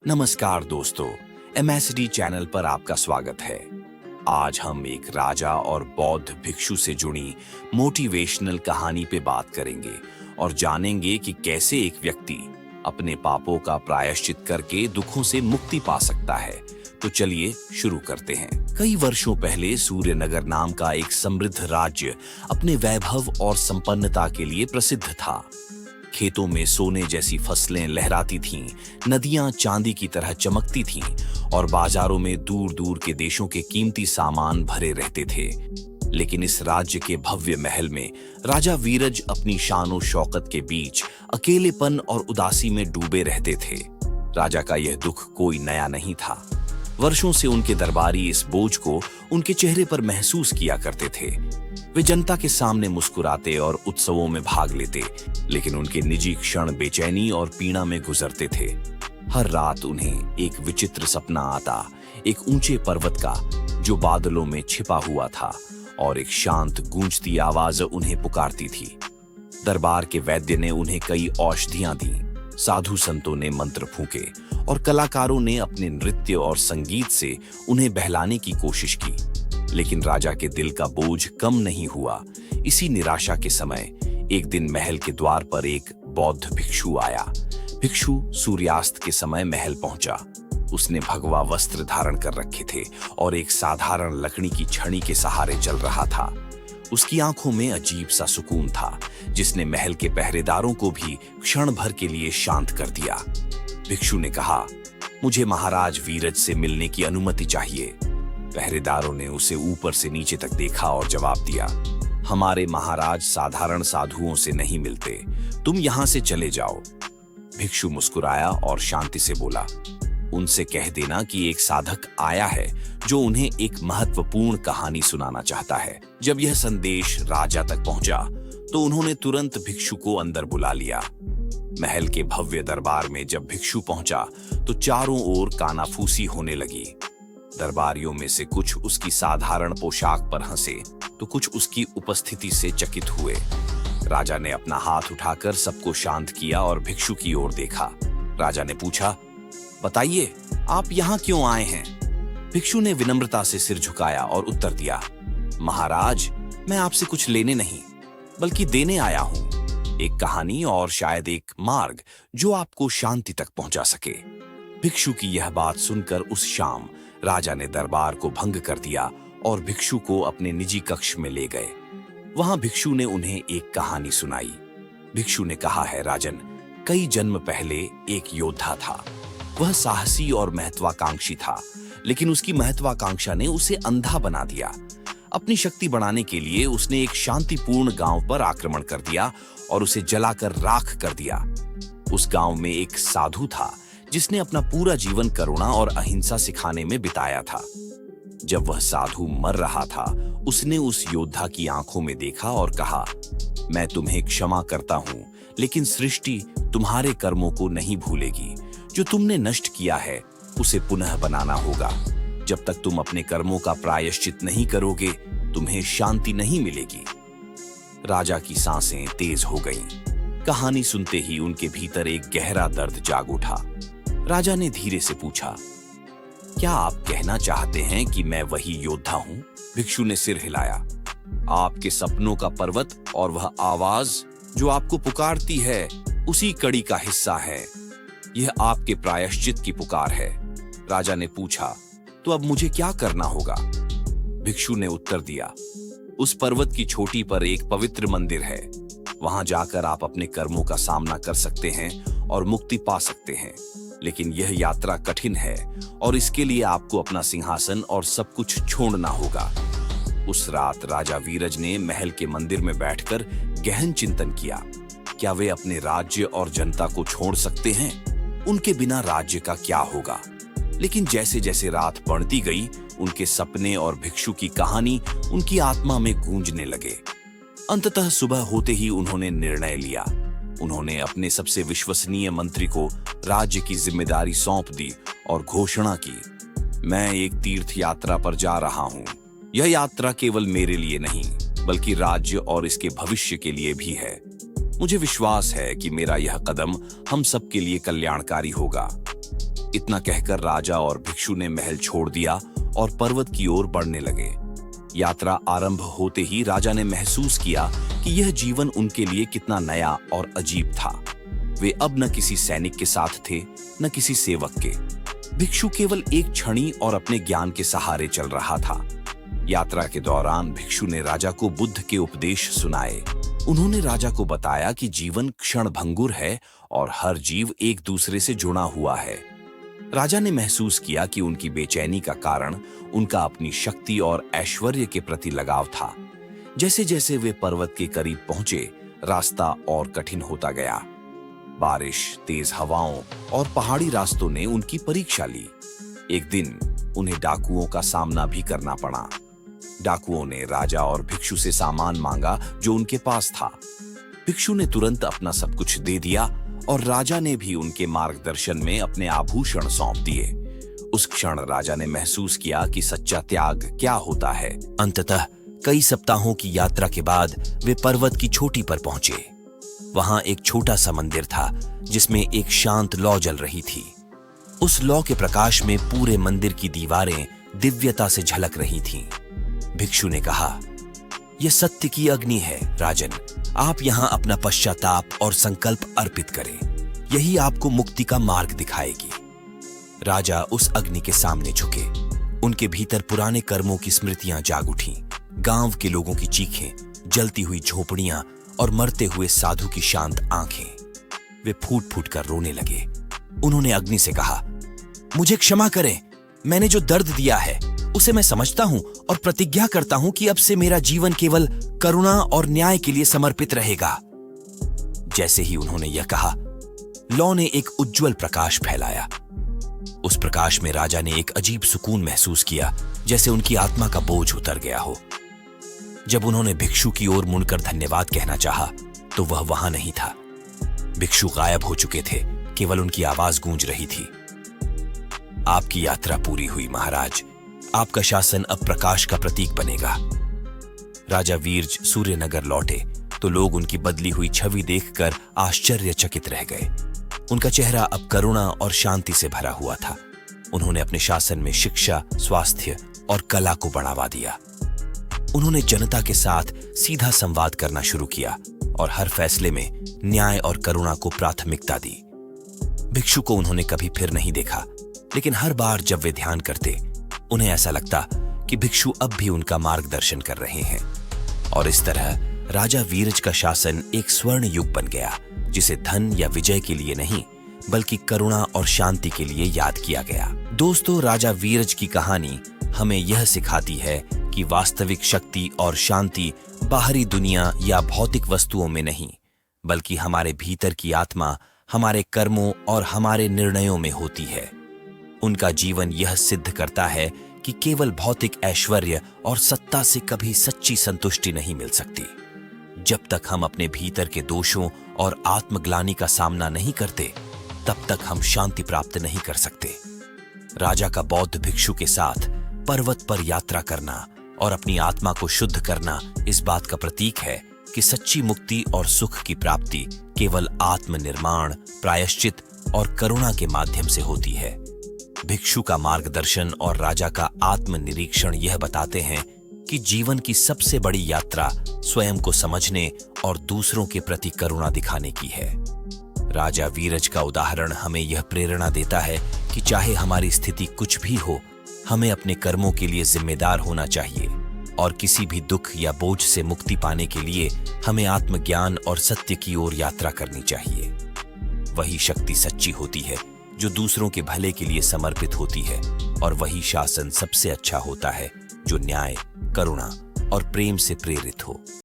नमस्कार दोस्तों, MSD channel पर आपका स्वागत है। आज हम एक राजा और बौद्ध भिक्षु से जुड़ी मोटिवेशनल कहानी पे बात करेंगे और जानेंगे कि कैसे एक व्यक्ति अपने पापों का प्रायश्चित करके दुखों से मुक्ति पा सकता है। तो चलिए शुरू करते हैं। कई वर्षों पहले सूर्यनगर नाम का एक समृद्ध राज्य अपने वैभव और संपन्नता के लिए प्रसिद्ध था। खेतों में सोने जैसी फसलें लहराती थीं, नदियां चांदी की तरह चमकती थीं और बाजारों में दूर दूर के देशों के कीमती सामान भरे रहते थे। लेकिन इस राज्य के भव्य महल में राजा वीरज अपनी शानो शौकत के बीच अकेलेपन और उदासी में डूबे रहते थे। राजा का यह दुख कोई नया नहीं था। वर्षों से उनके दरबारी इस बोझ को उनके चेहरे पर महसूस किया करते थे। वे जनता के सामने मुस्कुराते और उत्सवों में भाग लेते, लेकिन उनके निजी क्षण बेचैनी और पीड़ा में गुजरते थे। हर रात उन्हें एक विचित्र सपना आता, एक ऊंचे पर्वत का जो बादलों में छिपा हुआ था, और एक शांत गूंजती आवाज उन्हें पुकारती थी। दरबार के वैद्य ने उन्हें कई औषधियां दी, साधु संतों ने मंत्र फूंके और कलाकारों ने अपने नृत्य और संगीत से उन्हें बहलाने की कोशिश की, लेकिन राजा के दिल का बोझ कम नहीं हुआ। इसी निराशा के समय एक दिन महल के द्वार पर एक बौद्ध भिक्षु आया। भिक्षु सूर्यास्त के समय महल पहुंचा। उसने भगवा वस्त्र धारण कर रखे थे और एक साधारण लकड़ी की छड़ी के सहारे चल रहा था। उसकी आंखों में अजीब सा सुकून था, जिसने महल के पहरेदारों को भी क्षण भर के लिए शांत कर दिया। भिक्षु ने कहा, मुझे महाराज वीरज से मिलने की अनुमति चाहिए। पहरेदारों ने उसे ऊपर से नीचे तक देखा और जवाब दिया, हमारे महाराज साधारण साधुओं से नहीं मिलते, तुम यहां से चले जाओ। भिक्षु मुस्कुराया और शांति से बोला, उनसे कह देना कि एक साधक आया है जो उन्हें एक महत्वपूर्ण कहानी सुनाना चाहता है। जब यह संदेश राजा तक पहुंचा तो उन्होंने तुरंत भिक्षु को अंदर बुला लिया। महल के भव्य दरबार में जब भिक्षु पहुंचा तो चारों ओर कानाफूसी होने लगी। दरबारियों में से कुछ उसकी साधारण पोशाक पर हंसे तो कुछ उसकी उपस्थिति से चकित हुए। राजा ने अपना हाथ उठाकर सबको शांत किया और भिक्षु की ओर देखा। राजा ने पूछा, बताइए, आप यहाँ क्यों आए हैं? भिक्षु ने विनम्रता से सिर झुकाया और उत्तर दिया, महाराज, मैं आपसे कुछ लेने नहीं बल्कि देने आया हूँ, एक कहानी और शायद एक मार्ग जो आपको शांति तक पहुंचा सके। भिक्षु की यह बात सुनकर उस शाम राजा ने दरबार को भंग कर दिया और भिक्षु को अपने निजी कक्ष में ले गए। वहां भिक्षु ने उन्हें एक कहानी सुनाई। भिक्षु ने कहा है, राजन, कई जन्म पहले एक योद्धा था। वह साहसी और महत्वाकांक्षी था, लेकिन उसकी महत्वाकांक्षा ने उसे अंधा बना दिया। अपनी शक्ति बढ़ाने के लिए उसने एक शांतिपूर्ण गांव पर आक्रमण कर दिया और उसे जलाकर राख कर दिया। उस गांव में एक साधु था जिसने अपना पूरा जीवन करुणा और अहिंसा सिखाने में बिताया था। जब वह साधु मर रहा था, उसने उस योद्धा की आंखों में देखा और कहा, मैं तुम्हें क्षमा करता हूं, लेकिन सृष्टि तुम्हारे कर्मों को नहीं भूलेगी। जो तुमने नष्ट किया है उसे पुनः बनाना होगा। जब तक तुम अपने कर्मों का प्रायश्चित नहीं करोगे, तुम्हें शांति नहीं मिलेगी। राजा की सांसें तेज हो गईं। कहानी सुनते ही उनके भीतर एक गहरा दर्द जाग उठा। राजा ने धीरे से पूछा, क्या आप कहना चाहते हैं कि मैं वही योद्धा हूं? भिक्षु ने सिर हिलाया। आपके सपनों का पर्वत और वह आवाज जो आपको पुकारती है उसी कड़ी का हिस्सा है। यह आपके प्रायश्चित की पुकार है। राजा ने पूछा, तो अब मुझे क्या करना होगा? भिक्षु ने उत्तर दिया, उस पर्वत की चोटी पर एक पवित्र मंदिर है। वहां जाकर आप अपने कर्मों का सामना कर सकते हैं और मुक्ति पा सकते हैं। लेकिन यह यात्रा कठिन है और इसके लिए आपको अपना सिंहासन और सब कुछ छोड़ना होगा। उस रात राजा वीरज ने महल के मंदिर में बैठकर गहन चिंतन किया। क्या वे अपने राज्य और जनता को छोड़ सकते हैं? उनके बिना राज्य का क्या होगा? लेकिन जैसे जैसे रात बढ़ती गई, उनके सपने और भिक्षु की कहानी उनकी आत्मा में गूंजने लगे। अंततः सुबह होते ही उन्होंने निर्णय लिया। उन्होंने अपने सबसे विश्वसनीय मंत्री को राज्य की जिम्मेदारी सौंप दी और घोषणा की, मैं एक तीर्थ यात्रा पर जा रहा हूं। यह यात्रा केवल मेरे लिए नहीं बल्कि राज्य और इसके भविष्य के लिए भी है। मुझे विश्वास है कि मेरा यह कदम हम सबके लिए कल्याणकारी होगा। इतना कहकर राजा और भिक्षु ने महल छोड़ दिया और पर्वत की ओर बढ़ने लगे। यात्रा आरंभ होते ही राजा ने महसूस किया कि यह जीवन उनके लिए कितना नया और अजीब था। वे अब न किसी सैनिक के साथ थे, न किसी सेवक के। भिक्षु केवल एक क्षणी और अपने ज्ञान के सहारे चल रहा था। यात्रा के दौरान भिक्षु ने राजा को बुद्ध के उपदेश सुनाए। उन्होंने राजा को बताया कि जीवन क्षणभंगुर है और हर जीव एक दूसरे से जुड़ा हुआ है। राजा ने महसूस किया कि उनकी बेचैनी का कारण उनका अपनी शक्ति और ऐश्वर्य के प्रति लगाव था। जैसे जैसे वे पर्वत के करीब पहुंचे, रास्ता और कठिन होता गया। बारिश, तेज हवाओं और पहाड़ी रास्तों ने उनकी परीक्षा ली। एक दिन उन्हें डाकुओं का सामना भी करना पड़ा। डाकुओं ने राजा और भिक्षु से सामान मांगा जो उनके पास था। भिक्षु ने तुरंत अपना सब कुछ दे दिया और राजा ने भी उनके मार्गदर्शन में अपने आभूषण सौंप दिए। उस क्षण राजा ने महसूस किया कि सच्चा त्याग क्या होता है। अंततः कई सप्ताहों की यात्रा के बाद वे पर्वत की चोटी पर पहुंचे। वहां एक छोटा सा मंदिर था जिसमें एक शांत लौ जल रही थी। उस लौ के प्रकाश में पूरे मंदिर की दीवारें दिव्यता से झलक रही थीं। भिक्षु ने कहा, यह सत्य की अग्नि है राजन। आप यहाँ अपना पश्चाताप और संकल्प अर्पित करें। यही आपको मुक्ति का मार्ग दिखाएगी। राजा उस अग्नि के सामने झुके। उनके भीतर पुराने कर्मों की स्मृतियां जाग उठीं। गांव के लोगों की चीखें, जलती हुई झोपड़ियां और मरते हुए साधु की शांत आंखें। वे फूट फूट कर रोने लगे। उन्होंने अग्नि से कहा, मुझे क्षमा करें। मैंने जो दर्द दिया है उसे मैं समझता हूं और प्रतिज्ञा करता हूं कि अब से मेरा जीवन केवल करुणा और न्याय के लिए समर्पित रहेगा। जैसे ही उन्होंने यह कहा, लौ ने एक उज्जवल प्रकाश फैलाया। उस प्रकाश में राजा ने एक अजीब सुकून महसूस किया, जैसे उनकी आत्मा का बोझ उतर गया हो। जब उन्होंने भिक्षु की ओर मुड़कर धन्यवाद कहना चाहा, तो वह वहां नहीं था। भिक्षु गायब हो चुके थे, केवल उनकी आवाज गूंज रही थी। आपकी यात्रा पूरी हुई महाराज। आपका शासन अब प्रकाश का प्रतीक बनेगा। राजा वीरज सूर्यनगर लौटे तो लोग उनकी बदली हुई छवि देखकर आश्चर्यचकित रह गए। उनका चेहरा अब करुणा और शांति से भरा हुआ था। उन्होंने अपने शासन में शिक्षा, स्वास्थ्य और कला को बढ़ावा दिया। उन्होंने जनता के साथ सीधा संवाद करना शुरू किया और हर फैसले में न्याय और करुणा को प्राथमिकता दी। भिक्षु को उन्होंने कभी फिर नहीं देखा, लेकिन हर बार जब वे ध्यान करते, उन्हें ऐसा लगता कि भिक्षु अब भी उनका मार्गदर्शन कर रहे हैं। और इस तरह राजा वीरज का शासन एक स्वर्ण युग बन गया, जिसे धन या विजय के लिए नहीं, बल्कि करुणा और शांति के लिए याद किया गया। दोस्तों, राजा वीरज की कहानी हमें यह सिखाती है कि वास्तविक शक्ति और शांति बाहरी दुनिया या भौतिक वस्तुओं में नहीं, बल्कि हमारे भीतर की आत्मा, हमारे कर्मों और हमारे निर्णयों में होती है। उनका जीवन यह सिद्ध करता है कि केवल भौतिक ऐश्वर्य और सत्ता से कभी सच्ची संतुष्टि नहीं मिल सकती। जब तक हम अपने भीतर के दोषों और आत्मग्लानि का सामना नहीं करते, तब तक हम शांति प्राप्त नहीं कर सकते। राजा का बौद्ध भिक्षु के साथ पर्वत पर यात्रा करना और अपनी आत्मा को शुद्ध करना इस बात का प्रतीक है कि सच्ची मुक्ति और सुख की प्राप्ति केवल आत्मनिर्माण, प्रायश्चित और करुणा के माध्यम से होती है। भिक्षु का मार्गदर्शन और राजा का आत्मनिरीक्षण यह बताते हैं कि जीवन की सबसे बड़ी यात्रा स्वयं को समझने और दूसरों के प्रति करुणा दिखाने की है। राजा वीरज का उदाहरण हमें यह प्रेरणा देता है कि चाहे हमारी स्थिति कुछ भी हो, हमें अपने कर्मों के लिए जिम्मेदार होना चाहिए और किसी भी दुख या बोझ से मुक्ति पाने के लिए हमें आत्मज्ञान और सत्य की ओर यात्रा करनी चाहिए। वही शक्ति सच्ची होती है जो दूसरों के भले के लिए समर्पित होती है, और वही शासन सबसे अच्छा होता है जो न्याय, करुणा और प्रेम से प्रेरित हो।